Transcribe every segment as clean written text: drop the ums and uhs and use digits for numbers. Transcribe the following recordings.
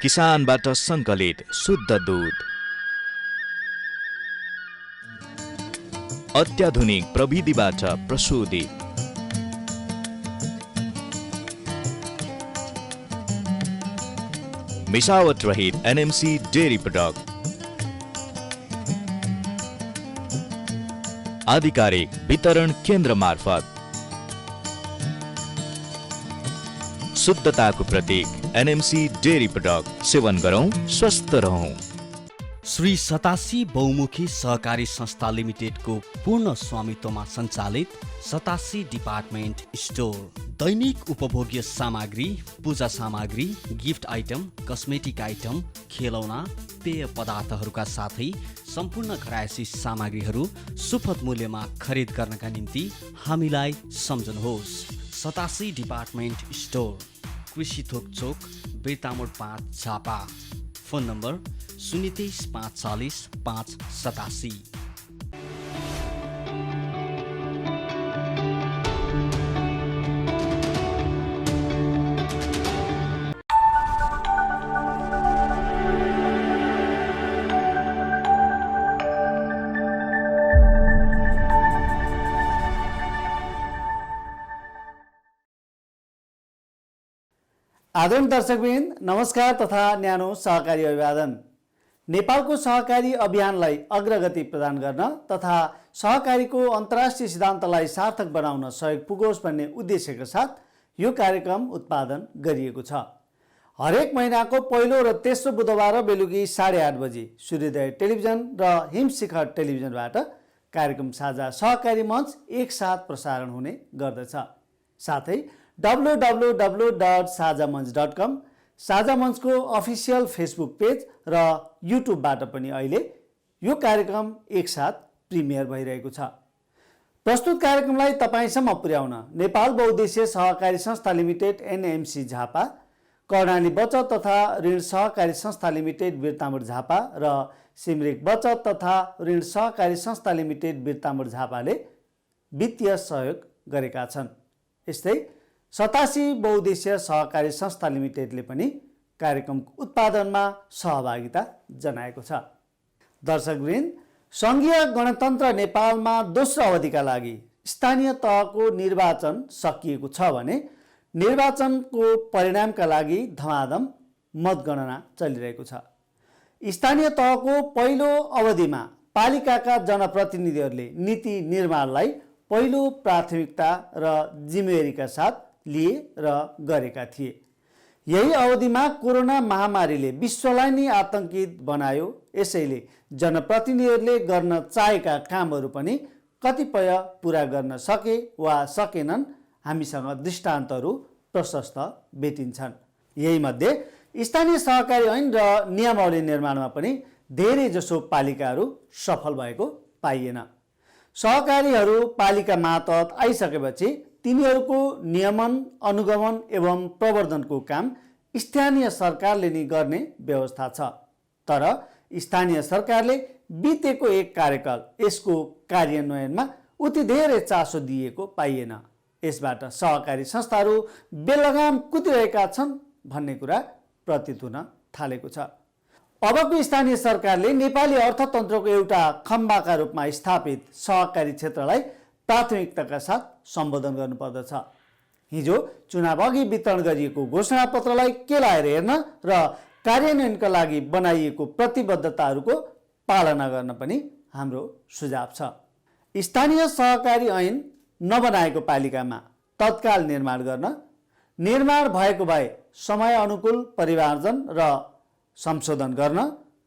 किसानबाट सङ्कलित शुद्ध दूध, अत्याधुनिक प्रविधिबाट प्रशोधित, मिसावट रहित एनएमसी डेयरी प्रोडक्ट, आधिकारिक वितरण केन्द्र मार्फत शुद्धताको प्रतीक एनएमसी डेयरी प्रोडक्ट सेवन गरौं, स्वस्थ रहौं। श्री सतासी बहुमुखी सहकारी संस्था लिमिटेडको पूर्ण स्वामित्वमा सञ्चालित सतासी डिपार्टमेन्ट स्टोर दैनिक उपभोग्य सामग्री, पूजा सामग्री, गिफ्ट आइटम, कस्मेटिक आइटम, खेलौना, पेय पदार्थहरूका साथै सम्पूर्ण घरायसी सामग्रीहरू सुपथ मूल्यमा खरिद गर्नका निम्ति हामीलाई सम्झनुहोस्। सतासी डिपार्टमेन्ट स्टोर, कृषि थोक चोक, बिर्तामोड 5 झापा। Phone number 023 540 587। आदरणीय दर्शकवृन्द, नमस्कार तथा न्यानो सहकारी अभिवादन। नेपालको सहकारी अभियानलाई अग्रगति प्रदान गर्न तथा सहकारीको अन्तर्राष्ट्रिय सिद्धान्तलाई सार्थक बनाउन सहयोग पुगोस् भन्ने उद्देश्यका साथ यो कार्यक्रम उत्पादन गरिएको छ। हरेक महिनाको पहिलो र तेस्रो बुधबार बेलुकी 8:30 बजे सूर्योदय टेलिभिजन र हिमशिखर टेलिभिजनबाट कार्यक्रम साझा सहकारी मञ्च एकसाथ प्रसारण हुने गर्दछ। साथै www.sajamanch.com साझा मञ्चको अफिसियल फेसबुक पेज र युट्युबबाट पनि अहिले यो कार्यक्रम एकसाथ प्रिमियर भइरहेको छ। प्रस्तुत कार्यक्रमलाई तपाईसम्म पुर्याउन नेपाल बहुउद्देश्य सहकारी संस्था लिमिटेड एनएमसी झापा, कर्णाली बचत तथा ऋण सहकारी संस्था लिमिटेड बिर्तामोड झापा र सिमरिक बचत तथा ऋण सहकारी संस्था लिमिटेड बिर्तामोड झापाले वित्तीय सहयोग गरेका छन्। यस्तै सतासी बहुउद्देश्य सहकारी संस्था लिमिटेडले पनि कार्यक्रमको उत्पादनमा सहभागिता जनाएको छ। दर्शकवृन्द, सङ्घीय गणतन्त्र नेपालमा दोस्रो अवधिका लागि स्थानीय तहको निर्वाचन सकिएको छ भने निर्वाचनको परिणामका लागि धमाधम मतगणना चलिरहेको छ। स्थानीय तहको पहिलो अवधिमा पालिकाका जनप्रतिनिधिहरूले नीति निर्माणलाई पहिलो प्राथमिकता र जिम्मेवारीका साथ लिए र गरेका थिए। यही अवधिमा कोरोना महामारीले विश्वलाई नै आतंकित बनायो। यसैले जनप्रतिनिधिहरूले गर्न चाहेका कामहरू पनि कतिपय पुरा गर्न सके वा सकेनन्। हामीसँग दृष्टान्तहरू प्रशस्त भेटिन्छन्। यही मध्ये स्थानीय सहकारी ऐन र नियमावली निर्माणमा पनि धेरै जसो पालिकाहरू सफल भएको पाइएन। सहकारीहरू पालिका मातहत आइसकेपछि तिनीहरूको नियमन, अनुगमन एवं प्रवर्धनको काम स्थानीय सरकारले नै गर्ने व्यवस्था छ। तर स्थानीय सरकारले बितेको एक कार्यकाल यसको कार्यान्वयनमा उति धेरै चासो दिएको पाइएन। यसबाट सहकारी संस्थाहरू बेलगाम कुदिरहेका छन् भन्ने कुरा प्रतीत हुन थालेको छ। अबको स्थानीय सरकारले नेपाली अर्थतन्त्रको एउटा खम्बाका रूपमा स्थापित सहकारी क्षेत्रलाई प्राथमिकताका साथ सम्बोधन गर्नुपर्दछ। हिजो चुनाव अघि वितरण गरिएको घोषणापत्रलाई केलाएर हेर्न र कार्यान्वयनका लागि बनाइएको प्रतिबद्धताहरूको पालना गर्न पनि हाम्रो सुझाव छ। स्थानीय सहकारी ऐन नबनाएको पालिकामा तत्काल निर्माण गर्न, निर्माण भएको भए समय अनुकूल परिमार्जन र संशोधन गर्न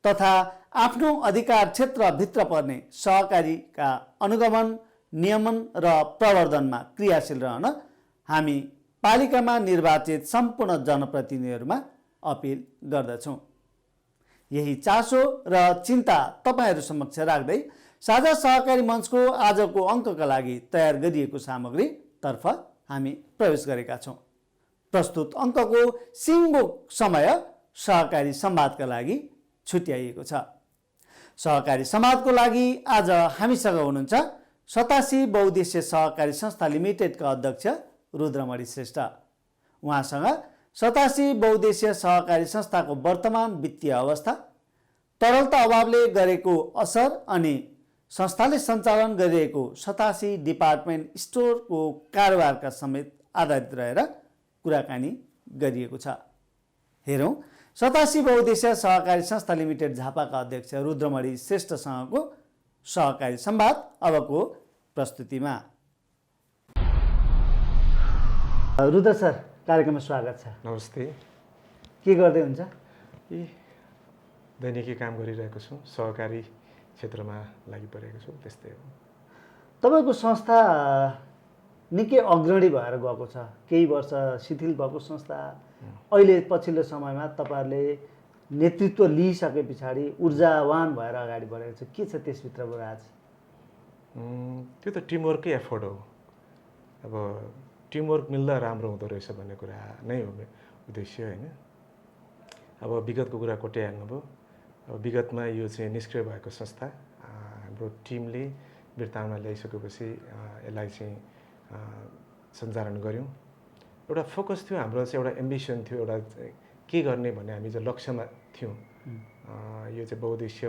तथा आफ्नो अधिकार क्षेत्रभित्र पर्ने सहकारीका अनुगमन, नियमन र प्रवर्धनमा क्रियाशील रहन हामी पालिकामा निर्वाचित सम्पूर्ण जनप्रतिनिधिहरूमा अपिल गर्दछौँ। यही चासो र चिन्ता तपाईहरू समक्ष राख्दै साझा सहकारी मञ्चको आजको अङ्कका लागि तयार गरिएको सामग्री तर्फ हामी प्रवेश गरेका छौँ। प्रस्तुत अङ्कको सिङ्गो समय सहकारी संवादका लागि छुट्याइएको छ। सहकारी संवादको लागि आज हामीसँग हुनुहुन्छ सतासी बहुउद्देश्य सहकारी संस्था लिमिटेडका अध्यक्ष रुद्रमणि श्रेष्ठ। उहाँसँग 87 बहुद्देश्य सहकारी संस्थाको वर्तमान वित्तीय अवस्था, तरलता अभावले गरेको असर अनि संस्थाले सञ्चालन गरिरहेको 87 डिपार्टमेन्ट स्टोरको कारोबारका समेत आधारित रहेर कुराकानी गरिएको छ। हेरौँ 87 बहुद्देश्य सहकारी संस्था लिमिटेड झापाका अध्यक्ष रुद्रमणि श्रेष्ठसँगको सहकारी संवाद अबको प्रस्तुतिमा। रुद्र सर, कार्यक्रममा स्वागत छ। नमस्ते। के गर्दै हुन्छ? दैनिकी काम गरिरहेको छु, सहकारी क्षेत्रमा लागि परेको छु, त्यस्तै हो। तपाईँको संस्था निकै अग्रणी भएर गएको छ। केही वर्ष शिथिल भएको संस्था अहिले पछिल्लो समयमा तपाईँहरूले नेतृत्व लिइसके पछाडि ऊर्जावान भएर अगाडि बढेको छ। के छ त्यसभित्रको राज? त्यो त टिमवर्कै एफोर्ट हो। अब टिमवर्क मिल्दा राम्रो हुँदो रहेछ भन्ने कुरा नै हो उद्देश्य, होइन? अब विगतको कुरा कोट्याइहाल्नुभयो। अब विगतमा यो चाहिँ निष्क्रिय भएको संस्था हाम्रो टिमले बिर्ताउन ल्याइसकेपछि यसलाई चाहिँ सञ्चालन गऱ्यौँ। एउटा फोकस थियो हाम्रो, चाहिँ एउटा एम्बिसन थियो, एउटा के गर्ने भन्ने हामी चाहिँ लक्ष्यमा थियौँ। यो चाहिँ बहुद्देश्य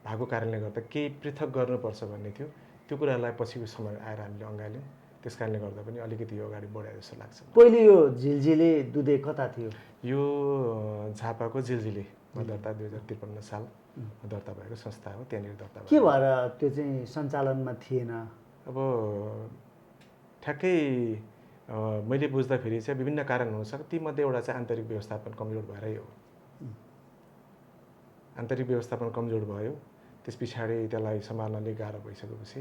भएको कारणले गर्दा केही पृथक गर्नुपर्छ भन्ने थियो। त्यो कुरालाई पछिको समय आएर हामीले अँगाल्यौँ। त्यस कारणले गर्दा पनि अलिकति यो अगाडि बढाए जस्तो लाग्छ। पहिले यो झिलझिले दुधे कता थियो? यो झापाको झिलझिलेमा दर्ता 2053 साल दर्ता भएको संस्था हो। त्यहाँनिर दर्ता के भएर त्यो चाहिँ सञ्चालनमा थिएन? अब ठ्याक्कै मैले बुझ्दाखेरि चाहिँ विभिन्न कारण हुनसक्छ। तीमध्ये एउटा चाहिँ आन्तरिक व्यवस्थापन कमजोर भएरै हो। आन्तरिक व्यवस्थापन कमजोर भयो, त्यस पछाडि त्यसलाई सम्हाल्नले गाह्रो भइसकेपछि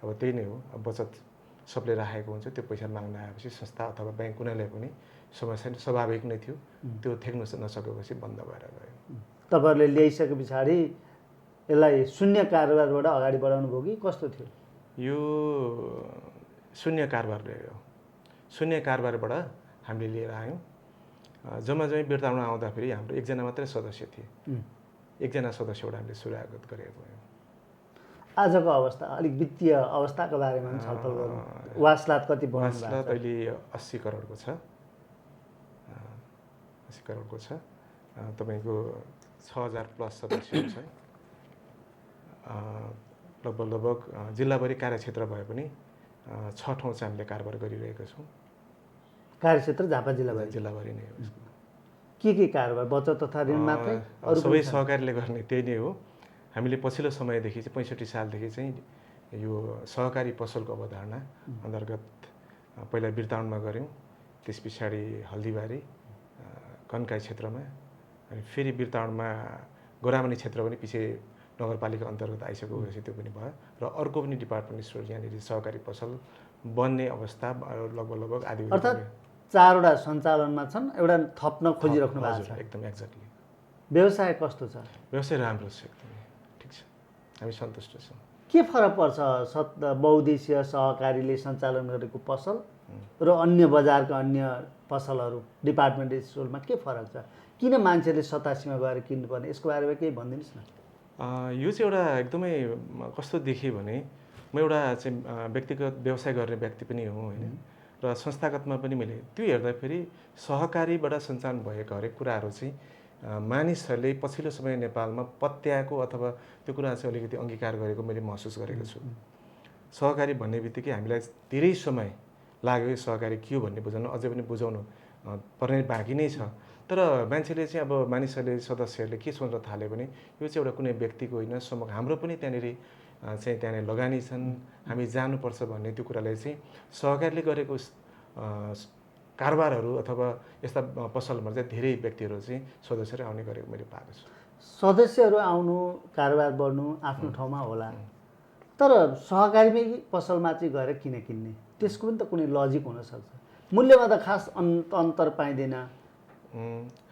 अब त्यही नै हो। अब बचत सबले राखेको हुन्छ, त्यो पैसा माग्न आएपछि संस्था अथवा ब्याङ्क कुनैले पनि समस्या स्वाभाविक नै थियो। त्यो थेक्न नसकेपछि बन्द भएर गयो। तपाईँहरूले ल्याइसके पछाडि यसलाई शून्य कारोबारबाट अगाडि बढाउनु भयो कि कस्तो थियो? यो शून्य कारोबार रह्यो। शून्य कारोबारबाट हामीले लिएर आयौँ। जम्मै बिर्ताउन आउँदाखेरि हाम्रो एकजना मात्रै सदस्य थिए। एकजना सदस्यबाट हामीले सुरुवात गरेको हो। आजको अवस्था, अलिक वित्तीय अवस्थाको बारेमा पनि छलफल गरौँ। वासलात कति बनाउनु भएको छ? वासलात अहिले 80 करोडको छ। 80 करोडको छ। तपाईँको 6000 प्लस सदस्यहरू छ। लगभग जिल्लाभरि कार्यक्षेत्र भए पनि 6 ठाउँ चाहिँ हामीले कारोबार गरिरहेका छौँ। कार्यक्षेत्र झापा जिल्लाभरि नै हो। के कारोबार? बचत तथा ऋण मात्रै? अरू सबै सहकारीले गर्ने त्यही नै हो। हामीले पछिल्लो समयदेखि चाहिँ 65 सालदेखि चाहिँ यो सहकारी पसलको अवधारणा अन्तर्गत पहिला बिर्ताउनमा गऱ्यौँ, त्यस पछाडि हल्दीबारी कन्काई क्षेत्रमा, अनि फेरि बिर्ताउनमा गोरामनी क्षेत्र पनि पछि नगरपालिका अन्तर्गत आइसकेपछि त्यो पनि भयो। र अर्को पनि डिपार्टमेन्ट स्टोर यहाँनिर सहकारी पसल बन्ने अवस्था लगभग आदि। अर्थात् 4वटा सञ्चालनमा छन्, एउटा थप्न खोजिराख्नु भएको छ। एकदम एक्ज्याक्टली। व्यवसाय कस्तो छ? व्यवसाय राम्रो छ, एकदमै ठिक छ, हामी सन्तुष्ट छौँ। के फरक पर्छ बहुद्देश्य सहकारीले सञ्चालन गरेको पसल र अन्य बजारका अन्य पसलहरू, डिपार्टमेन्ट स्टोरमा के फरक छ? किन मान्छेले 87मा गएर किन्नुपर्ने? यसको बारेमा केही भनिदिनुहोस् न। यो चाहिँ एउटा एकदमै कस्तो देखेँ भने, म एउटा चाहिँ व्यक्तिगत व्यवसाय गर्ने व्यक्ति पनि हो, होइन? र संस्थागतमा पनि मैले त्यो हेर्दाखेरि सहकारीबाट सञ्चालन भएका हरेक कुराहरू चाहिँ मानिसहरूले पछिल्लो समय नेपालमा पत्याएको अथवा त्यो कुरा चाहिँ अलिकति अङ्गीकार गरेको मैले महसुस गरेको छु। सहकारी भन्ने बित्तिकै हामीलाई धेरै समय लाग्यो सहकारी के हो भन्ने बुझाउन, अझै पनि बुझाउनु पर्ने बाँकी नै छ। तर मान्छेले चाहिँ अब मानिसहरूले सदस्यहरूले के सोच्न थाल्यो भने यो चाहिँ एउटा कुनै व्यक्तिको होइन, समूह हाम्रो पनि त्यहाँनिर चाहिँ त्यहाँनिर लगानी छन्, हामी जानुपर्छ भन्ने त्यो कुरालाई चाहिँ सहकारीले गरेको कारोबारहरू अथवा यस्ता पसलमा चाहिँ धेरै व्यक्तिहरू चाहिँ सदस्यहरू आउने गरेको मैले पाएको छु। सदस्यहरू आउनु, कारोबार बढ्नु आफ्नो ठाउँमा होला, तर सहकारीमै पसलमा चाहिँ गएर किन किन्ने? त्यसको पनि त कुनै लजिक हुनसक्छ। मूल्यमा त खास अन्तर पाइँदैन।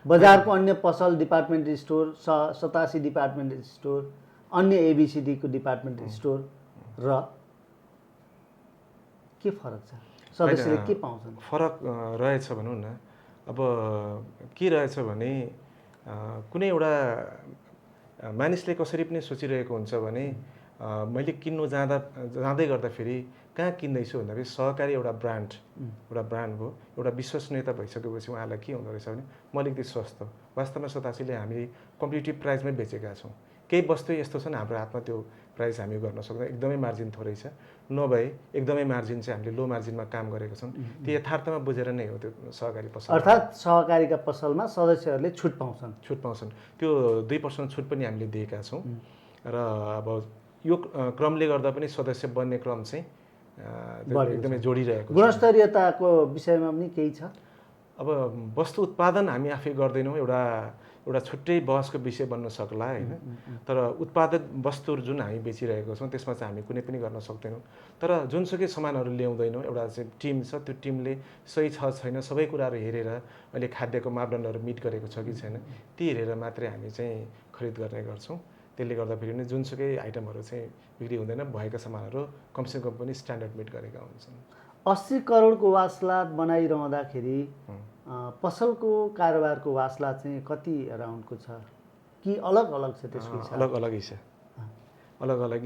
बजारको अन्य पसल, डिपार्टमेन्ट स्टोर, 87 डिपार्टमेन्ट स्टोर, अन्य एबिसिडीको डिपार्टमेन्ट स्टोर र के फरक छ? सदस्यले के पाउँछन्? फरक रहेछ भनौँ न। अब के रहेछ भने कुनै एउटा मानिसले कसरी पनि सोचिरहेको हुन्छ भने मैले किन्नु जाँदै गर्दाखेरि कहाँ किन्दैछु भन्दाखेरि सहकारी एउटा ब्रान्ड हो, एउटा विश्वसनीयता भइसकेपछि उहाँलाई के हुँदो रहेछ भने म अलिकति सस्तो, वास्तवमा सतासीले हामी कम्पिटिटिभ प्राइसमै बेचेका छौँ। केही वस्तु यस्तो छन् हाम्रो हातमा त्यो प्राइस हामी गर्न सक्दैनौँ, एकदमै मार्जिन थोरै छ, नभए एकदमै मार्जिन चाहिँ हामीले लो मार्जिनमा काम गरेका छौँ। त्यो यथार्थमा बुझेर नै हो त्यो सहकारी पसल। अर्थात् सहकारीका पसलमा सदस्यहरूले छुट पाउँछन्। त्यो 2% छुट पनि हामीले दिएका छौँ। र अब यो क्रमले गर्दा पनि सदस्य बन्ने क्रम चाहिँ एकदमै जोडिरहेको छ। गुणस्तरीयताको विषयमा पनि केही छ? अब वस्तु उत्पादन हामी आफै गर्दैनौँ, एउटा छुट्टै बहसको विषय बन्न सक्ला होइन। तर उत्पादित वस्तुहरू जुन हामी बेचिरहेको छौँ त्यसमा चाहिँ हामी कुनै पनि गर्न सक्दैनौँ। तर जुनसुकै सामानहरू ल्याउँदैनौँ, एउटा चाहिँ टिम छ, त्यो टिमले सही छ छैन सबै कुराहरू हेरेर अहिले खाद्यको मापदण्डहरू मिट गरेको छ कि छैन ती हेरेर मात्रै हामी चाहिँ खरिद गर्ने गर्छौँ। त्यसले गर्दाखेरि पनि जुनसुकै आइटमहरू चाहिँ बिक्री हुँदैन, भएका सामानहरू कमसेकम पनि स्ट्यान्डर्ड मिट गरेका हुन्छन्। 80 करोडको वासलात बनाइरहँदाखेरि पसलको कारोबारको वासलात चाहिँ कति अराउन्डको छ कि अलग अलग छ? त्यसको अलग-अलगै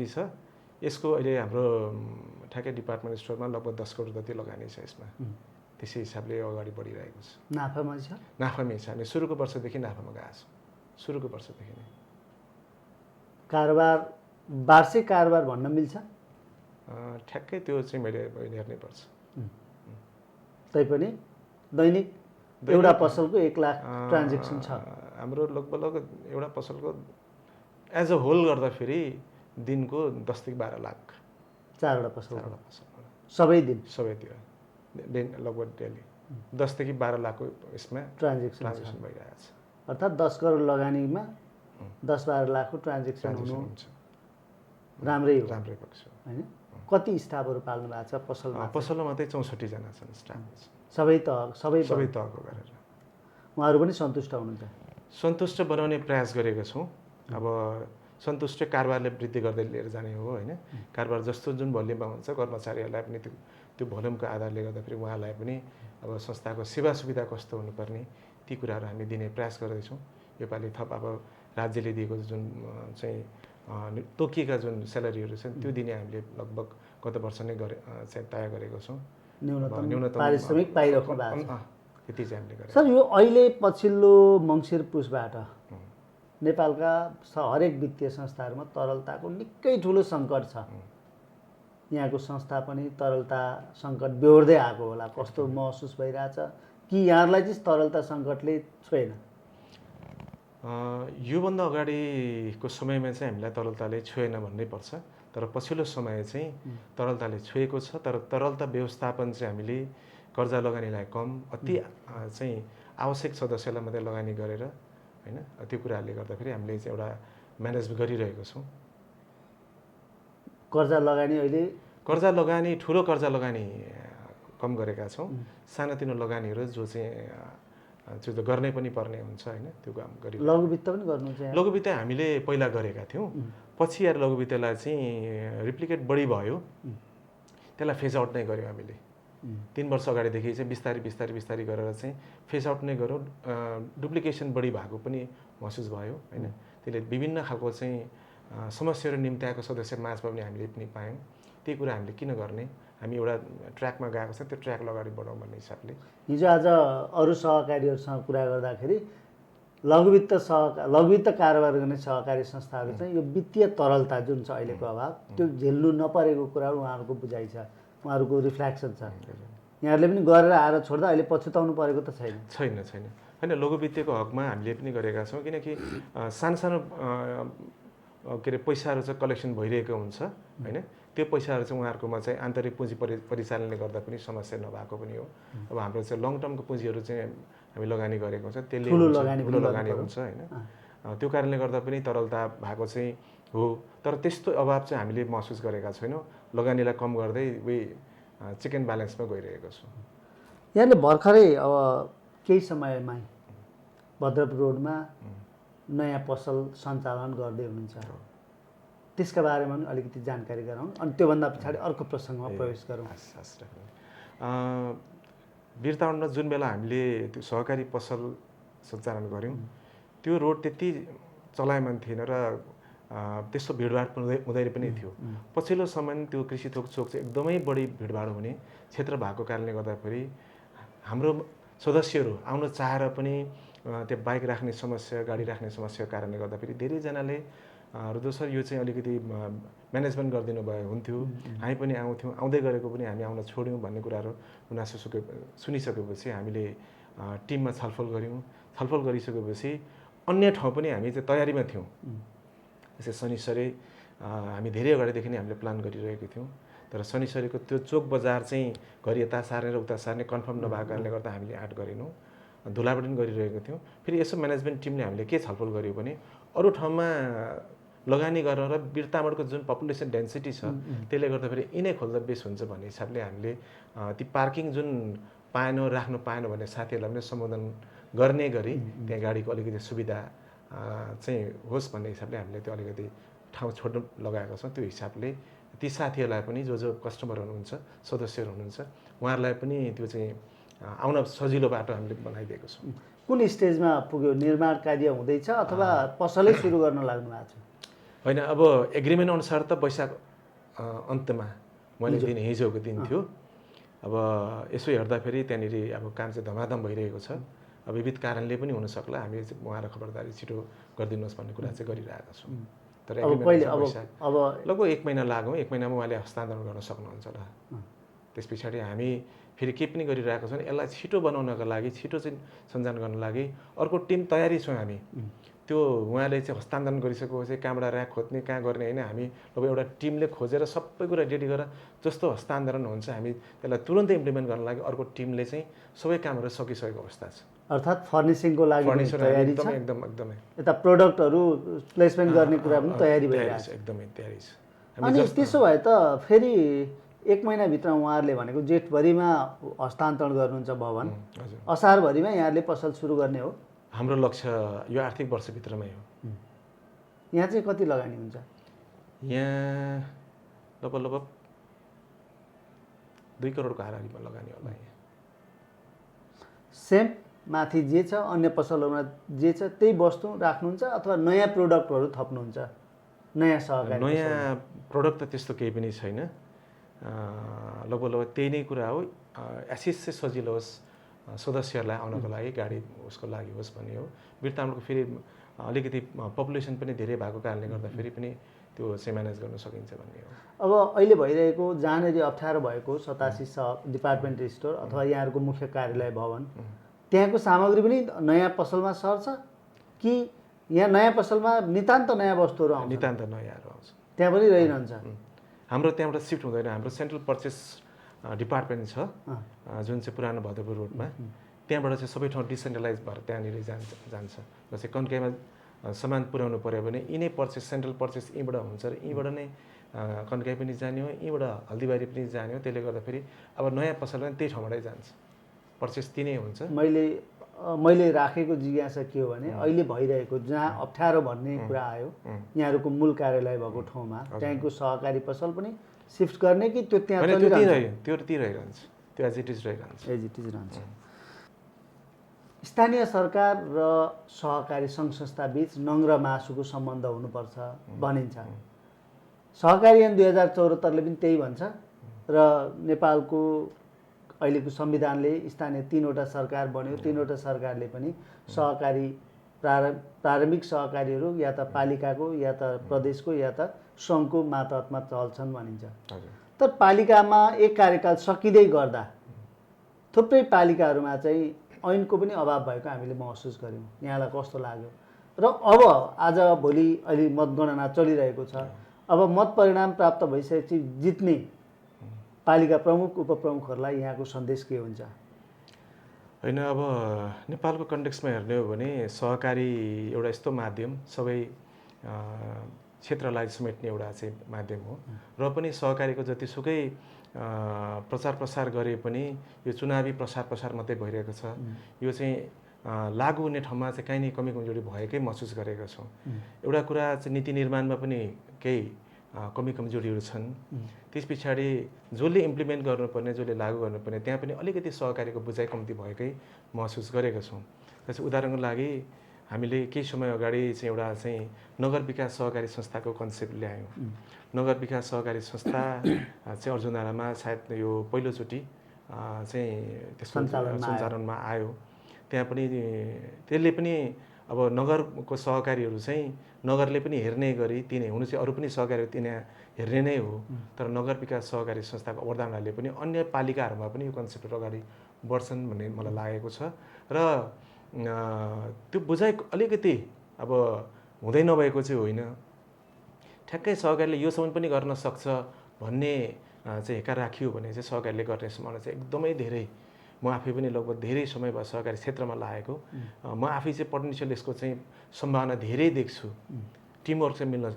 छ। यसको अहिले हाम्रो ठ्याक्कै डिपार्टमेन्ट स्टोरमा लगभग 10 करोड जति लगानी छ यसमा। त्यसै हिसाबले अगाडि बढिरहेको छ। नाफामै छ? नाफामै छ। हामी सुरुको वर्षदेखि नाफामा गएको छौँ। सुरुको वर्षदेखि नै कारोबार वार्षिक कारोबार भन्न मिल्छ? ठ्याक्कै त्यो चाहिँ मैले हेर्नै पर्छ। तैपनि दैनिक एउटा पसलको 1 लाख ट्रान्जेक्सन छ। हाम्रो लगभग एउटा पसलको एज अ होल गर्दाखेरि दिनको 10 देखि 12 लाख। 4वटा पसल सबै दिन लगभग डेली 10 देखि 12 लाखको यसमा ट्रान्जेक्सन भइरहेको छ। अर्थात् 10 करोड लगानीमा 10-12 लाखको ट्रान्जेक्सन हुन्छ। राम्रै पक्ष होइन। कति स्टाफहरू पाल्नु भएको छ पसलमा? पसलमा मात्रै 64 जना छन् स्टाफ। सबै तहको गरेर। उहाँहरू पनि सन्तुष्ट हुनुहुन्छ? सन्तुष्ट बनाउने प्रयास गरेका छौँ। अब सन्तुष्ट कारोबारले वृद्धि गर्दै लिएर जाने हो होइन। कारोबार जस्तो जुन भोल्युममा हुन्छ कर्मचारीहरूलाई पनि त्यो भोल्युमको आधारले गर्दाखेरि उहाँलाई पनि अब संस्थाको सेवा सुविधा कस्तो हुनुपर्ने ती कुराहरू हामी दिने प्रयास गर्दैछौँ। योपालि थप अब राज्यले दिएको जुन चाहिँ तोकिएका जुन स्यालेरीहरू छन् त्यो दिने हामीले लगभग गत वर्ष नै चाहिँ तय गरेको छौँ। न्यूनतम पारिश्रमिक पाइराख्नु भएको छ। त्यति चाहिँ हामीले गरेको। सर, यो अहिले पछिल्लो मङ्सिर पुसबाट नेपालका हरेक वित्तीय संस्थाहरूमा तरलताको निकै ठुलो सङ्कट छ। यहाँको संस्था पनि तरलता सङ्कट बेहोर्दै आएको होला, कस्तो महसुस भइरहेछ कि यहाँहरूलाई चाहिँ तरलता सङ्कटले छोएन? योभन्दा अगाडिको समयमा चाहिँ हामीलाई तरलताले छोएन भन्नै पर्छ। तर पछिल्लो समय चाहिँ तरलताले छोएको छ। तर तरलता व्यवस्थापन चाहिँ हामीले कर्जा लगानीलाई कम, अति चाहिँ आवश्यक सदस्यलाई मात्रै लगानी गरेर होइन, त्यो कुराहरूले गर्दाखेरि हामीले चाहिँ एउटा म्यानेज गरिरहेको छौँ। कर्जा लगानी ठुलो कर्जा लगानी कम गरेका छौँ। सानोतिनो लगानीहरू जो चाहिँ त्यो त गर्नै पनि पर्ने हुन्छ होइन, त्यो काम गरि। लघुवित्त पनि गर्नुहुन्छ? लघुवित्त हामीले पहिला गरेका थियौँ, पछि यार लघुवित्तलाई चाहिँ रिप्लिकेट बढी भयो, त्यसलाई फेज आउट नै गऱ्यौँ हामीले। 3 वर्ष अगाडिदेखि चाहिँ बिस्तारै गरेर चाहिँ फेज आउट नै गऱ्यौँ। डुप्लिकेसन बढी भएको पनि महसुस भयो होइन। त्यसले विभिन्न खालको चाहिँ समस्याहरू निम्त्याएको सदस्य माझमा पनि हामीले पनि पायौँ। त्यही कुरा हामीले किन गर्ने, हामी एउटा ट्र्याकमा गएको छ, त्यो ट्र्याकलाई अगाडि बढाउँ भन्ने हिसाबले। हिजो आज अरू सहकारीहरूसँग कुरा गर्दाखेरि लघुवित्त कारोबार गर्ने सहकारी संस्थाहरू चाहिँ यो वित्तीय तरलता जुन छ अहिलेको अभाव त्यो झेल्नु नपरेको कुरा उहाँहरूको बुझाइ छ, उहाँहरूको रिफ्लेक्सन छ। यहाँहरूले पनि गरेर आएर छोड्दा अहिले पछुताउनु परेको त छैन होइन। लघुवित्तको हकमा हामीले पनि गरेका छौँ, किनकि सानो के अरे पैसाहरू चाहिँ कलेक्सन भइरहेको हुन्छ होइन। त्यो पैसाहरू चाहिँ उहाँहरूकोमा चाहिँ आन्तरिक पुँजी परिचालनले गर्दा पनि समस्या नभएको पनि हो। अब हाम्रो चाहिँ लङ टर्मको पुँजीहरू चाहिँ हामी लगानी गरेको हुन्छ, त्यसले ठुलो लगानी हुन्छ होइन। त्यो कारणले गर्दा पनि तरलता भएको चाहिँ हो। तर त्यस्तो अभाव चाहिँ हामीले महसुस गरेका छैनौँ। लगानीलाई कम गर्दै चिकन ब्यालेन्समा गइरहेको छौँ। यहाँले भर्खरै अब केही समयमा भद्रप रोडमा नयाँ पसल सञ्चालन गर्दै हुनुहुन्छ, त्यसका बारेमा पनि अलिकति जानकारी गराउँ, अनि त्योभन्दा पछाडि अर्को प्रसङ्गमा प्रवेश गरौँ। वीरताण्डमा जुन बेला हामीले त्यो सहकारी पसल सञ्चालन गऱ्यौँ त्यो रोड त्यति चलायमान थिएन र त्यस्तो भिडभाड हुँदैन पनि थियो। पछिल्लो समय त्यो कृषि थोक चोक चाहिँ एकदमै बढी भिडभाड हुने क्षेत्र भएको कारणले गर्दाखेरि हाम्रो सदस्यहरू आउन चाहेर पनि त्यो बाइक राख्ने समस्या, गाडी राख्ने समस्याको कारणले गर्दाखेरि धेरैजनाले र दोस्रो यो चाहिँ अलिकति म्यानेजमेन्ट गरिदिनु भयो हुन्थ्यो, हामी पनि आउँथ्यौँ, आउँदै गरेको पनि हामी आउन छोड्यौँ भन्ने कुराहरू गुनासो सुनिसकेपछि हामीले टिममा छलफल गऱ्यौँ। छलफल गरिसकेपछि अन्य ठाउँ पनि हामी चाहिँ तयारीमा थियौँ। जस्तै शनिश्चरी हामी धेरै अगाडिदेखि नै हामीले प्लान गरिरहेको थियौँ, तर शनिश्चरीको त्यो चोक बजार चाहिँ घरि यता सार्ने र उता सार्ने कन्फर्म नभएको कारणले गर्दा हामीले आँट गरेनौँ। धुलाबाट पनि गरिरहेको थियौँ। फेरि यसो म्यानेजमेन्ट टिमले हामीले के छलफल गर्यो भने अरू ठाउँमा लगानी गरेर बिरतामोडको जुन पपुलेसन डेन्सिटी छ त्यसले गर्दाखेरि यिनै खोल्दा बेस हुन्छ भन्ने हिसाबले हामीले ती पार्किङ जुन पाएन, राख्नु पाएन भन्ने साथीहरूलाई पनि सम्बोधन गर्ने गरी त्यहाँ गाडीको अलिकति सुविधा चाहिँ होस् भन्ने हिसाबले हामीले त्यो अलिकति ठाउँ छोड्नु लगाएका छौँ। त्यो हिसाबले ती साथीहरूलाई पनि जो कस्टमर हुनुहुन्छ, सदस्यहरू हुनुहुन्छ, उहाँहरूलाई पनि त्यो चाहिँ आउन सजिलो बाटो हामीले बनाइदिएको छौँ। कुन स्टेजमा पुग्यो? निर्माण कार्य हुँदैछ अथवा पसलै सुरु गर्न लाग्नु भएको छ? होइन, अब एग्रिमेन्ट अनुसार त वैशाख अन्त्यमा मैले दिन हिजोको दिन थियो। अब यसो हेर्दाखेरि त्यहाँनिर अब काम चाहिँ धमाधम भइरहेको छ। अब विविध कारणले पनि हुनसक्ला, हामी उहाँलाई खबरदारी छिटो गरिदिनुहोस् भन्ने कुरा चाहिँ गरिरहेका छौँ। तर लगभग 1 महिना लाग्यो। 1 महिनामा उहाँले हस्तान्तरण गर्न सक्नुहुन्छ होला। त्यस पछाडि हामी फेरि के पनि गरिरहेका छौँ, यसलाई छिटो बनाउनका लागि, छिटो चाहिँ सञ्चालन गर्नको लागि अर्को टिम तयारी छौँ हामी। त्यो उहाँले चाहिँ हस्तान्तरण गरिसकेपछि कहाँबाट ऱ्याक खोज्ने, कहाँ गर्ने होइन, हामी अब एउटा टिमले खोजेर सबै कुरा रेडी गरेर जस्तो हस्तान्तरण हुन्छ हामी त्यसलाई तुरन्तै इम्प्लिमेन्ट गर्न लागि अर्को टिमले चाहिँ सबै कामहरू सकिसकेको अवस्था छ। अर्थात् फर्निसिङको लागि तयारी छ, एकदमै यता प्रोडक्टहरू प्लेसमेन्ट गर्ने कुरा पनि तयारी भइरहेको छ। एकदमै तयारी छ। अनि त्यसो भए त फेरि 1 महिनाभित्र उहाँहरूले भनेको जेठभरिमा हस्तान्तरण गर्नुहुन्छ भवन, असारभरिमा यहाँहरूले पसल सुरु गर्ने हो? हाम्रो लक्ष्य यो आर्थिक वर्षभित्रमै हो। यहाँ चाहिँ कति लगानी हुन्छ? यहाँ लगभग 2 करोडको हाराहारीमा लगानी होला। यहाँ सेम माथि जे छ, अन्य पसलहरूमा जे छ त्यही वस्तु राख्नुहुन्छ अथवा नयाँ प्रोडक्टहरू थप्नुहुन्छ? नयाँ सहकारी नयाँ प्रोडक्ट त त्यस्तो केही पनि छैन। लगभग त्यही नै कुरा हो। एसिस चाहिँ सजिलो होस्, सदस्यहरूलाई आउनको लागि, गाडी उसको लागि होस् भन्ने हो। बिरतामोडको फेरि अलिकति पपुलेसन पनि धेरै भएको कारणले गर्दाखेरि पनि त्यो चाहिँ म्यानेज गर्न सकिन्छ भन्ने हो। अब अहिले भइरहेको जहाँनिर अप्ठ्यारो भएको 87 डिपार्टमेन्ट स्टोर अथवा यहाँहरूको मुख्य कार्यालय भवन, त्यहाँको सामग्री पनि नयाँ पसलमा सर्छ कि यहाँ नयाँ पसलमा नितान्त नयाँ वस्तुहरू आउँछ? नितान्त नयाँहरू आउँछ, त्यहाँ पनि रहिरहन्छ। हाम्रो त्यहाँबाट सिफ्ट हुँदैन। हाम्रो सेन्ट्रल पर्चेस डिपार्टमेन्ट छ जुन चाहिँ पुरानो भदरपुर रोडमा, त्यहाँबाट चाहिँ सबै ठाउँ डिसेन्ट्रलाइज भएर त्यहाँनिर जान्छ। जस्तै कन्काईमा सामान पुर्याउनु पऱ्यो भने यिनै पर्चेस, सेन्ट्रल पर्चेस यहीँबाट हुन्छ र यहीँबाट नै कन्काई पनि जाने हो, यहीँबाट हल्दीबारी पनि जाने हो। त्यसले गर्दाखेरि अब नयाँ पसल पनि त्यही ठाउँबाटै जान्छ, पर्चेस त्यही हुन्छ। मैले राखेको जिज्ञासा के हो भने अहिले भइरहेको जहाँ अप्ठ्यारो भन्ने कुरा आयो, यहाँहरूको मूल कार्यालय भएको ठाउँमा त्यहाँको सहकारी पसल पनि सिफ्ट गर्ने कि त्यो त्यहाँ रहिरहन्छ? त्यो एज इट इज रहन्छ। स्थानीय सरकार र सहकारी सङ्घ संस्था बीच नङ्ग्र मासुको सम्बन्ध हुनुपर्छ भनिन्छ। सहकारी ऐन 2074ले पनि त्यही भन्छ र नेपालको अहिलेको संविधानले स्थानीय 3वटा सरकार बन्यो। 3वटा सरकारले पनि सहकारी प्रारम्भिक सहकारीहरू या त पालिकाको या त प्रदेशको या त सङ्घको मातहतमा चल्छन् भनिन्छ। तर पालिकामा एक कार्यकाल सकिँदै गर्दा थुप्रै पालिकाहरूमा चाहिँ ऐनको पनि अभाव भएको हामीले महसुस गऱ्यौँ। यहाँलाई कस्तो लाग्यो? र अब आज भोलि अहिले मतगणना चलिरहेको छ, अब मत परिणाम प्राप्त भइसकेपछि जित्ने पालिका प्रमुख उपप्रमुखहरूलाई यहाँको सन्देश के हुन्छ? होइन, अब नेपालको कन्टेक्स्टमा हेर्ने हो भने सहकारी एउटा यस्तो माध्यम, सबै क्षेत्रलाई समेट्ने एउटा चाहिँ माध्यम हो र पनि सहकारीको जतिसुकै प्रचार प्रसार गरे पनि यो चुनावी प्रसार प्रसार मात्रै भइरहेको छ। यो चाहिँ लागु हुने ठाउँमा चाहिँ काहीँ न कमी कमजोरी भएकै महसुस गरेका छौँ। एउटा कुरा चाहिँ नीति निर्माणमा पनि केही कमी कमजोरीहरू छन्। त्यस पछाडि जसले इम्प्लिमेन्ट गर्नुपर्ने, जसले लागू गर्नुपर्ने, त्यहाँ पनि अलिकति सहकारीको बुझाइ कम्ती भएकै महसुस गरेका छौँ। जस्तै उदाहरणको लागि हामीले केही समय अगाडि चाहिँ एउटा चाहिँ नगर विकास सहकारी संस्थाको कन्सेप्ट ल्यायौँ। नगर विकास सहकारी संस्था चाहिँ अर्जुनधारामा सायद यो पहिलोचोटि चाहिँ त्यसको सञ्चालनमा आयो। त्यहाँ पनि त्यसले पनि अब नगरको सहकारीहरू चाहिँ नगरले पनि हेर्ने गरी तिनै हुनु चाहिँ अरू पनि सहकारीहरू तिनी हेर्ने नै हो। तर नगर विकास सहकारी संस्थाको अवधारणाले पनि अन्य पालिकाहरूमा पनि यो कन्सेप्टहरू अगाडि बढ्छन् भन्ने मलाई लागेको छ। र त्यो बुझाइ अलिकति अब हुँदै नभएको चाहिँ होइन, ठ्याक्कै सहकारीले योसम्म पनि गर्न सक्छ भन्ने चाहिँ हेका राखियो भने चाहिँ सहकारीले गर्ने सम्भावना चाहिँ एकदमै धेरै। म आफै पनि लगभग धेरै समय भयो सहकारी क्षेत्रमा लागेको। म आफै चाहिँ पोटेन्सियल यसको चाहिँ सम्भावना धेरै देख्छु। टिमवर्क चाहिँ मिल्न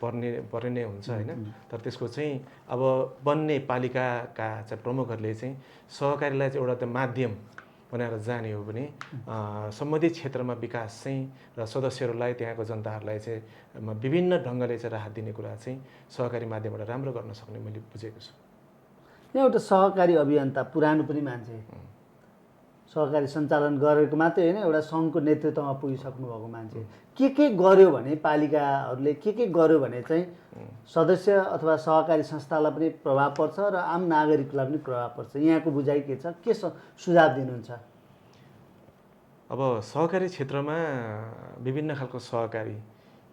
पर्ने नै हुन्छ होइन। तर त्यसको चाहिँ अब बन्ने पालिकाका चाहिँ प्रमुखहरूले चाहिँ सहकारीलाई चाहिँ एउटा माध्यम बनाएर जाने हो भने सम्बन्धित क्षेत्रमा विकास चाहिँ र सदस्यहरूलाई त्यहाँको जनताहरूलाई चाहिँ विभिन्न ढङ्गले चाहिँ राहत दिने कुरा चाहिँ सहकारी माध्यमबाट राम्रो गर्न सक्ने मैले बुझेको छु। यहाँ एउटा सहकारी अभियन्ता पुरानो पनि मान्छे, सहकारी सञ्चालन गरेको मात्रै होइन, एउटा सङ्घको नेतृत्वमा पुगिसक्नु भएको मान्छे के गर्यो भने पालिकाहरूले के गर्यो भने चाहिँ सदस्य अथवा सहकारी संस्थालाई पनि प्रभाव पर्छ र आम नागरिकलाई पनि प्रभाव पर्छ, यहाँको बुझाइ के छ, के सुझाव दिनुहुन्छ? अब सहकारी क्षेत्रमा विभिन्न खालको सहकारी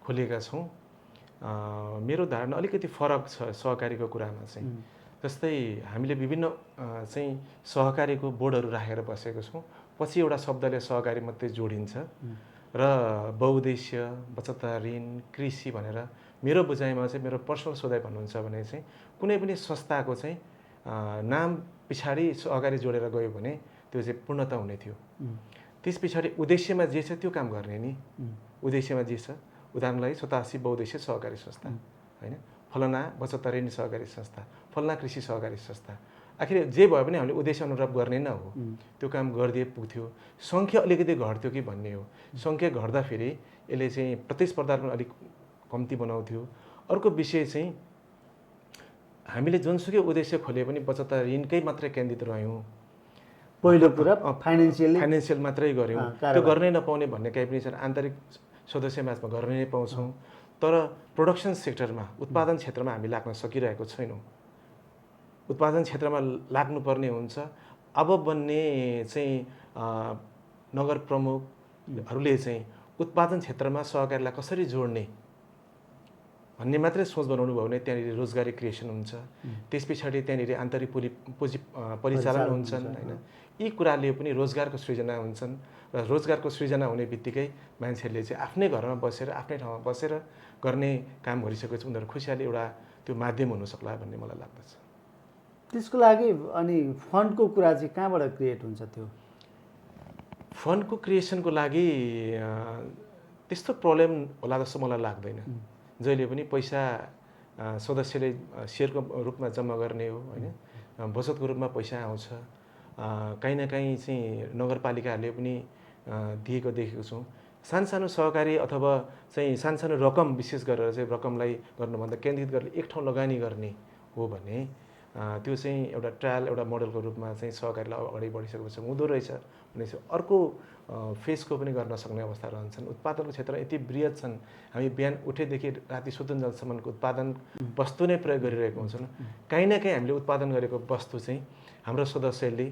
खोलेका छौँ। मेरो धारणा अलिकति फरक छ सहकारीको कुरामा चाहिँ। जस्तै हामीले विभिन्न चाहिँ सहकारीको बोर्डहरू राखेर बसेको छौँ। पछि एउटा शब्दले सहकारी मात्रै जोडिन्छ र बहुउद्देश्य, बचतदार ऋण, कृषि भनेर मेरो बुझाइमा चाहिँ, मेरो पर्सनल सोधाइ भन्नुहुन्छ भने चाहिँ कुनै पनि संस्थाको चाहिँ नाम पछाडि सहकारी जोडेर गयो भने त्यो चाहिँ पूर्णता हुने थियो। त्यस पछाडि उद्देश्यमा जे छ त्यो काम गर्ने नि। उद्देश्यमा जे छ, उदाहरणलाई 87 बहुउद्देश्य सहकारी संस्था होइन, फलना बचतदार ऋण सहकारी संस्था, फलना कृषि सहकारी संस्था, आखिर जे भयो भने हामीले उद्देश्य अनुरूप गर्ने न हो। त्यो काम गरिदिए पुग्थ्यो। सङ्ख्या अलिकति घट्थ्यो कि भन्ने हो। सङ्ख्या घट्दाखेरि यसले चाहिँ प्रतिस्पर्धा पनि अलिक कम्ती बनाउँथ्यो। अर्को विषय चाहिँ हामीले जुनसुकै उद्देश्य खोले पनि बचतदार ऋणकै मात्रै केन्द्रित रह्यौँ। पहिलो कुरा फाइनेन्सियल मात्रै गऱ्यौँ, त्यो गर्नै नपाउने भन्ने केही पनि छन्। आन्तरिक सदस्य माझमा गर्न नै पाउँछौँ, तर प्रोडक्सन सेक्टरमा, उत्पादन क्षेत्रमा हामी लाग्न सकिरहेको छैनौँ। उत्पादन क्षेत्रमा लाग्नुपर्ने हुन्छ। अब बन्ने चाहिँ नगर प्रमुखहरूले चाहिँ उत्पादन क्षेत्रमा सहकारीलाई कसरी जोड्ने भन्ने मात्रै सोच बनाउनु भयो भने त्यहाँनिर रोजगारी क्रिएसन हुन्छ। त्यस पछाडि त्यहाँनिर आन्तरिक पुँजी परिचालन हुन्छन् होइन। यी कुराले पनि रोजगारको सृजना हुन्छन् र रोजगारको सृजना हुने बित्तिकै मान्छेहरूले चाहिँ आफ्नै घरमा बसेर, आफ्नै ठाउँमा बसेर गर्ने काम गरिसकेपछि उनीहरू खुसियाली एउटा त्यो माध्यम हुनसक्ला भन्ने मलाई लाग्दछ। त्यसको लागि अनि फन्डको कुरा चाहिँ कहाँबाट क्रिएट हुन्छ? त्यो फन्डको क्रिएसनको लागि त्यस्तो प्रब्लम होला जस्तो मलाई लाग्दैन। जहिले पनि पैसा सदस्यले सेयरको रूपमा जम्मा गर्ने हो होइन, बचतको रूपमा पैसा आउँछ। काहीँ न काहीँ चाहिँ नगरपालिकाहरूले पनि दिएको देखेको छौँ। सानसानो सहकारी अथवा चाहिँ सानसानो रकम विशेष गरेर चाहिँ रकमलाई गर्नुभन्दा केन्द्रित गरेर एक ठाउँ लगानी गर्ने हो भने त्यो चाहिँ एउटा ट्रायल, एउटा मोडलको रूपमा चाहिँ सहकारीलाई अगाडि बढिसकेपछि हुँदो रहेछ भने चाहिँ अर्को फेजको पनि गर्न सक्ने अवस्था रहन्छन्। उत्पादनको क्षेत्र यति बृहत छन्, हामी बिहान उठेदेखि राति सुत्नुन्जेलसम्मको उत्पादन वस्तु नै प्रयोग गरिरहेको हुन्छन्। काहीँ न काहीँ हामीले उत्पादन गरेको वस्तु चाहिँ हाम्रो सदस्यले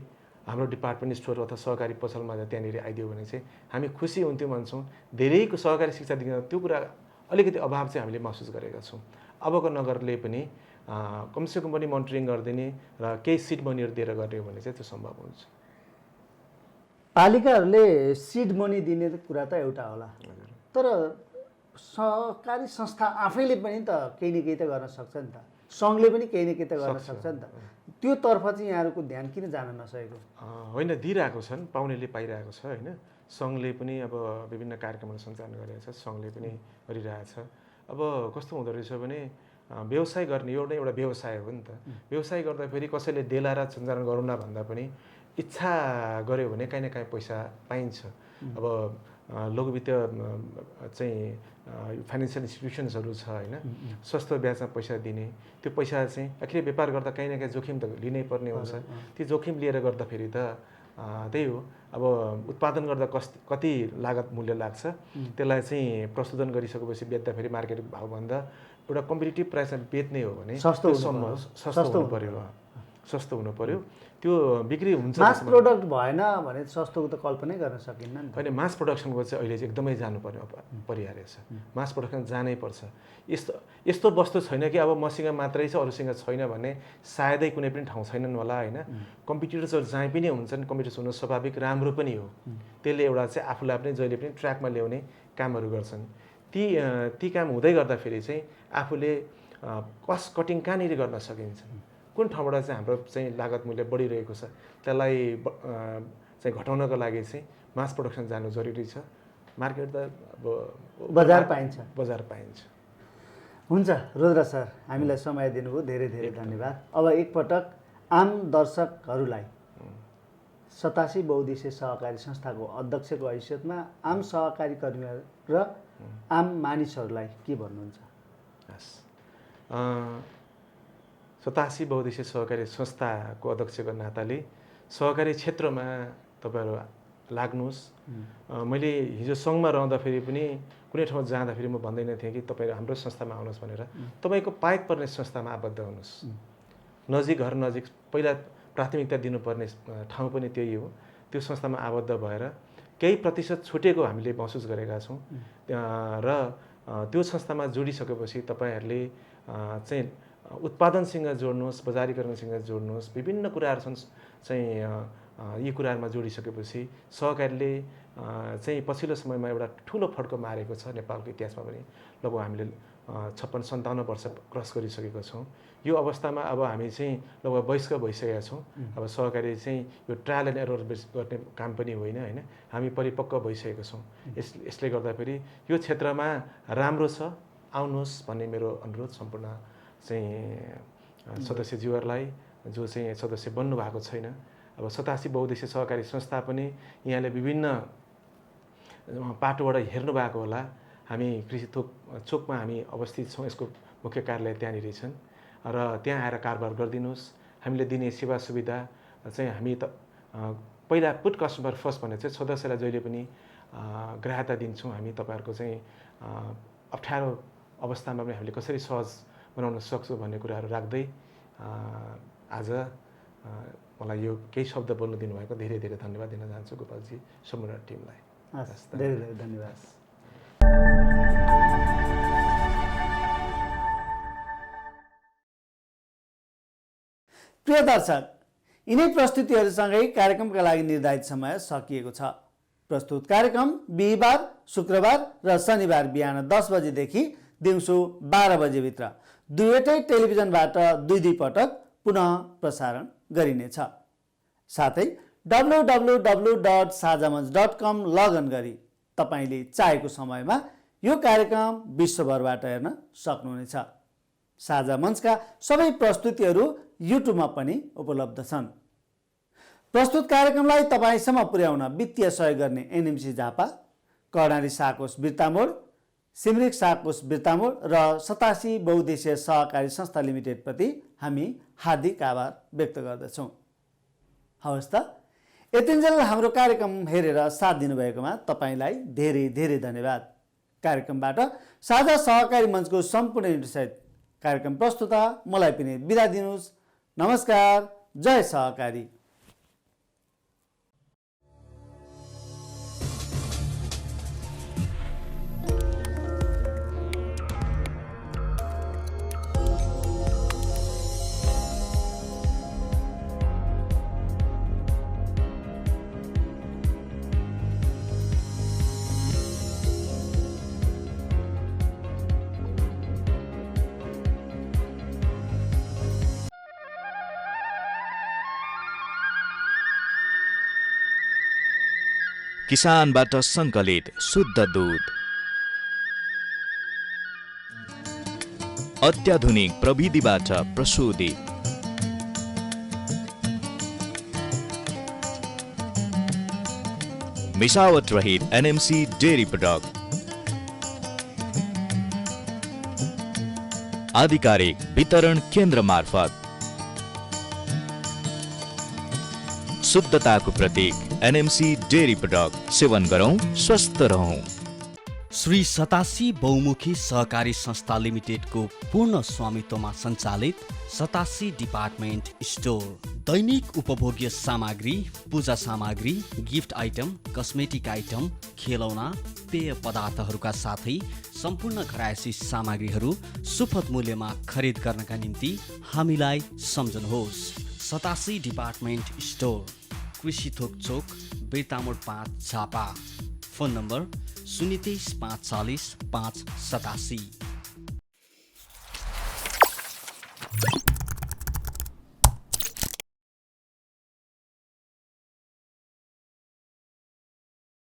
हाम्रो डिपार्टमेन्ट स्टोर अथवा सहकारी पसलमा त्यहाँनिर आइदियो भने चाहिँ हामी खुसी हुन्थ्यौँ भन्छौँ। धेरैको सहकारी शिक्षा दिँदा त्यो कुरा अलिकति अभाव चाहिँ हामीले महसुस गरेका छौँ। अबको नगरले पनि कमसेकम पनि मोनिटरिङ गरिदिने र केही सिड मनीहरू दिएर गर्ने हो भने चाहिँ त्यो सम्भव हुन्छ। पालिकाहरूले सिड मनी दिने कुरा त एउटा होला, तर सहकारी संस्था आफैले पनि त केही न केही त गर्न सक्छ नि त, सङ्घले पनि केही न केही त गर्न सक्छ नि त। त्यो तर्फ चाहिँ यहाँहरूको ध्यान किन जान नसकेको? होइन, दिइरहेको छन्, पाउनेले पाइरहेको छ होइन। सङ्घले पनि अब विभिन्न कार्यक्रमहरू सञ्चालन गरिरहेको छ, सङ्घले पनि गरिरहेछ। अब कस्तो हुँदो रहेछ भने व्यवसाय गर्ने एउटा व्यवसाय हो नि त। व्यवसाय गर्दाखेरि कसैले देला र सञ्चालन गरौँ न भन्दा पनि इच्छा गऱ्यो भने काहीँ न काहीँ पैसा पाइन्छ। अब लघुवित्तीय चाहिँ फाइनेन्सियल इन्स्टिट्युसन्सहरू छ होइन, सस्तो ब्याजमा पैसा दिने। त्यो पैसा चाहिँ आखिर व्यापार गर्दा काहीँ न काहीँ जोखिम त लिनै पर्ने हुन्छ। त्यो जोखिम लिएर गर्दाखेरि त त्यही हो। अब उत्पादन गर्दा कति लागत मूल्य लाग्छ त्यसलाई चाहिँ प्रशोधन गरिसकेपछि बेच्दाखेरि मार्केट भावभन्दा एउटा कम्पिटिटिभ प्राइसमा बेच्ने हो भने सस्तो हुनु पर्यो। सस्तो हुनु पर्यो, त्यो बिक्री हुन्छ। मास प्रोडक्ट भएन भने सस्तोको त कल्पनै गर्न सकिन्न नि। होइन, मास प्रोडक्सनको चाहिँ अहिले चाहिँ एकदमै जानुपर्ने परिहाल्यो छ। मास प्रोडक्सन जानै पर्छ। यस्तो वस्तु छैन कि अब मसँग मात्रै छ अरूसँग छैन भन्ने सायदै कुनै पनि ठाउँ छैनन् होला होइन। कम्पिटिटर्सहरू जहीँ पनि हुन्छन्, कम्पिटिटर्स हुनु स्वाभाविक राम्रो पनि हो। त्यसले एउटा चाहिँ आफूलाई पनि जहिले पनि ट्र्याकमा ल्याउने कामहरू गर्छन्। ती काम हुँदै गर्दाखेरि चाहिँ आफूले कस्ट कटिङ कहाँनिर गर्न सकिन्छ, कुन ठाउँबाट चाहिँ हाम्रो चाहिँ लागत मूल्य बढिरहेको छ त्यसलाई चाहिँ घटाउनको लागि चाहिँ मास प्रोडक्सन जानु जरुरी छ। मार्केट त अब बजार पाइन्छ। हुन्छ रुद्र सर, हामीलाई समय दिनुभयो, धेरै धेरै धन्यवाद। अब एकपटक आम दर्शकहरूलाई 87 बहुद्देश्य सहकारी संस्थाको अध्यक्षको हैसियतमा आम सहकारी कर्मी र आम मानिसहरूलाई के भन्नुहुन्छ? 87 बहुद्देश्य सहकारी संस्थाको अध्यक्षको नाताले सहकारी क्षेत्रमा तपाईँहरू लाग्नुहोस्। मैले हिजो सङ्घमा रहँदाखेरि पनि कुनै ठाउँ जाँदाखेरि म भन्दैन थिएँ कि तपाईँहरू हाम्रो संस्थामा आउनुहोस् भनेर। तपाईँको पाइक पर्ने संस्थामा आबद्ध हुनुहोस्। नजिक घर नजिक पहिला प्राथमिकता दिनुपर्ने ठाउँ पनि त्यही हो। त्यो संस्थामा आबद्ध भएर केही प्रतिशत छुटेको हामीले महसुस गरेका छौँ र त्यो संस्थामा जोडिसकेपछि तपाईँहरूले चाहिँ उत्पादनसँग जोड्नुहोस्, बजारीकरणसँग जोड्नुहोस्। विभिन्न कुराहरू छन् चाहिँ यी कुराहरूमा जोडिसकेपछि सहकारीले चाहिँ पछिल्लो समयमा एउटा ठुलो फड्को मारेको छ। नेपालको इतिहासमा पनि लगभग हामीले 56-57 वर्ष क्रस गरिसकेको छौँ। यो अवस्थामा अब हामी चाहिँ लगभग वयस्क भइसकेका छौँ। अब सहकारी चाहिँ यो ट्रायल एन्ड एरर गर्ने काम पनि होइन, हामी परिपक्व भइसकेको छौँ। यसले गर्दाखेरि यो क्षेत्रमा राम्रो छ, आउनुहोस् भन्ने मेरो अनुरोध सम्पूर्ण चाहिँ सदस्यज्यूहरूलाई जो चाहिँ सदस्य बन्नु भएको छैन। अब 87 बहुद्देश्य सहकारी संस्था पनि यहाँले विभिन्न पाटोबाट हेर्नु भएको होला। हामी कृषि चोकमा हामी अवस्थित छौँ, यसको मुख्य कार्यालय त्यहाँनिर छन् र त्यहाँ आएर कारोबार गरिदिनुहोस्। हामीले दिने सेवा सुविधा चाहिँ हामी त पहिला पुट कस्टमर फर्स्ट भन्ने चाहिँ सदस्यलाई जहिले पनि ग्राह्यता दिन्छौँ। हामी तपाईँहरूको चाहिँ अप्ठ्यारो अवस्थामा पनि हामीले कसरी सहज बनाउन सक्छौँ भन्ने कुराहरू राख्दै आज मलाई यो केही शब्द बोल्न दिनुभएको धेरै धेरै धन्यवाद दिन चाहन्छु गोपालजी, सम्पूर्ण टिमलाई। धेरै धेरै धन्यवाद। प्रिय दर्शक, यिनै प्रस्तुतिहरूसँगै कार्यक्रमका लागि निर्धारित समय सकिएको छ। प्रस्तुत कार्यक्रम बिहिबार, शुक्रबार र शनिबार बिहान 10 बजेदेखि दिउँसो 12 बजेभित्र दुईवटै टेलिभिजनबाट दुई पटक पुनः प्रसारण गरिनेछ। साथै www.sajamanch.com लगइन गरी तपाईँले चाहेको समयमा यो कार्यक्रम विश्वभरबाट हेर्न सक्नुहुनेछ। साझा मञ्चका सबै प्रस्तुतिहरू युट्युबमा पनि उपलब्ध छन्। प्रस्तुत कार्यक्रमलाई तपाईँसम्म पुर्याउन वित्तीय सहयोग गर्ने एनएमसी झापा, कर्णाली साकोस बिर्तामोड, सिमरिक साकोस बिर्तामोड र 87 बहुद्देश्य सहकारी संस्था लिमिटेड प्रति हामी हार्दिक आभार व्यक्त गर्दछौँ। हवस् त, यतिन्जेल हाम्रो कार्यक्रम हेरेर साथ दिनुभएकोमा तपाईँलाई धेरै धेरै धन्यवाद। कार्यक्रमबाट साझा सहकारी मञ्चको सम्पूर्ण युनिटसहित कार्यक्रम प्रस्तुता मलाई पनि बिदा दिनुहोस्। नमस्कार, जय सहकारी। किसानबाट सङ्कलित शुद्ध दूध, अत्याधुनिक प्रविधिबाट प्रशोधित, मिसावट रहित एनएमसी डेयरी प्रोडक्ट, आधिकारिक वितरण केन्द्र मार्फत शुद्धताको प्रतीक एनएमसी डेरी प्रोडक्ट सेवन गरौँ स्वस्थ रहौँ। श्री सतासी बहुमुखी सहकारी संस्था लिमिटेडको पूर्ण स्वामित्वमा सञ्चालित सतासी डिपार्टमेन्ट स्टोर दैनिक उपभोग्य सामग्री, पूजा सामग्री, गिफ्ट आइटम, कस्मेटिक आइटम, खेलौना, पेय पदार्थहरूका साथै सम्पूर्ण घरायसी सामग्रीहरू सुपथ मूल्यमा खरिद गर्नका निम्ति हामीलाई सम्झनुहोस्। सतासी डिपार्टमेन्ट स्टोर, कृषि थोक चोक, बेतामोड 5 झापा। Phone number 023 540 587।